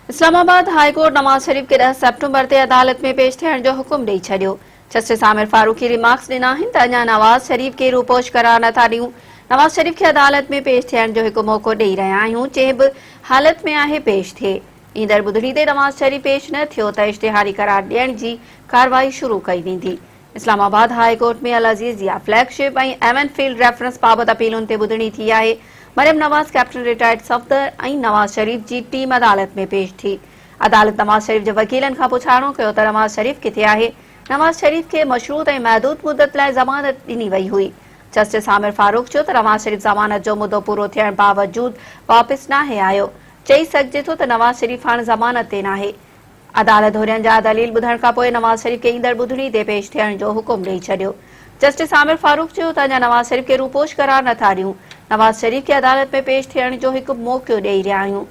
Islamabad high court Nawaz Sharif के 10 September ते अदालत में पेश थियण जो हुकुम ॾेई छॾियो। जस्टिस आमिर फारूकी रिमार्क्स ॾिना आहिनि त अञा नवाज शरीफ खे रूपोश करार नथा ॾियूं। नवाज शरीफ खे अदालत में पेश थियण जो हिकु मौक़ो ॾेई रहिया आहियूं, जंहिं बि हालत में आहे पेश थिए। ईंदड़ ॿुधणी ते नवाज शरीफ पेश न थियो त इश्तिहारी करार ॾियण जी कार्रवाई शुरू कई वेंदी। इस्लामाबाद हाई कोर्ट में अल अज़ीज़िया फ्लैगशिप ऐं एवन फील्ड रेफरेंस बाबति अपीलुनि ते ॿुधणी थी आहे। मरियम नवाज कैप्टन रिटायर्ड सफ़दर ऐं नवाज शरीफ जी टीम अदालत में पेश थी। अदालत नवाज शरीफ जे वकीलनि खां पुछाणो कयो त नवाज शरीफ किथे आहे। नवाज शरीफ खे मशरूत ऐं महदूद मुदत लाइ ज़मानत ॾिनी वई हुई। जस्टिस आमिर फारूक चयो त नवाज शरीफ ज़मानत जो मुदो पूरो थियण बावजूद वापसि नाहे आयो। चई सघिजे थो त नवाज शरीफ हाणे ज़मानत ते नाहे। अदालत हुरियनि जा दलील ॿुधण खां पोइ नवाज शरीफ खे ईंदड़ ॿुधणी ते पेश थियण जो हुकुम ॾेई छॾियो। जस्टिस आमिर फारूक चयो त अञा नवाज शरीफ खे रूपोश करार नथा ॾियूं। नवाज शरीफ खे अदालत में पेश थियण जो हिकु मौक़ो ॾेई रहिया आहियूं,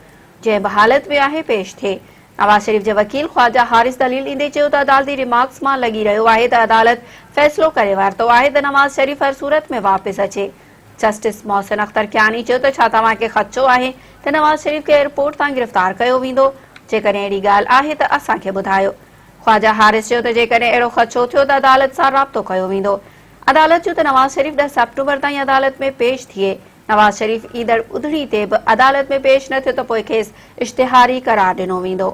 जंहिं बि हालत में आहे पेश थिए। नवाज शरीफ जे वकील ख्वाजा हारिस दलील ॾींदे चयो त अदालती रिमार्क्स मां लॻी रहियो आहे त अदालत फ़ैसिलो करे वरितो आहे त नवाज शरीफ हर सूरत में वापसि अचे। जस्टिस मोहसिन अख्तर कियानी चयो त छा तव्हांखे ख़दशो आहे त नवाज शरीफ खे एयरपोर्ट तां गिरफ़्तार कयो वेंदो? जेकॾहिं अहिड़ी ॻाल्हि आहे त असांखे ॿुधायो। ख्वाजा हारिस चयो त जेकॾहिं अहिड़ो ख़दशो थियो त अदालत सां राब्तो कयो वेंदो। अदालत चयो त नवाज शरीफ 10 सेप्टेम्बर ताईं अदालत में पेश थिए। नवाज शरीफ ईंदड़ ॿुधणी ते बि अदालत में पेश न थियो त पोइ खेसि इश्तिहारी करार ॾिनो वेंदो।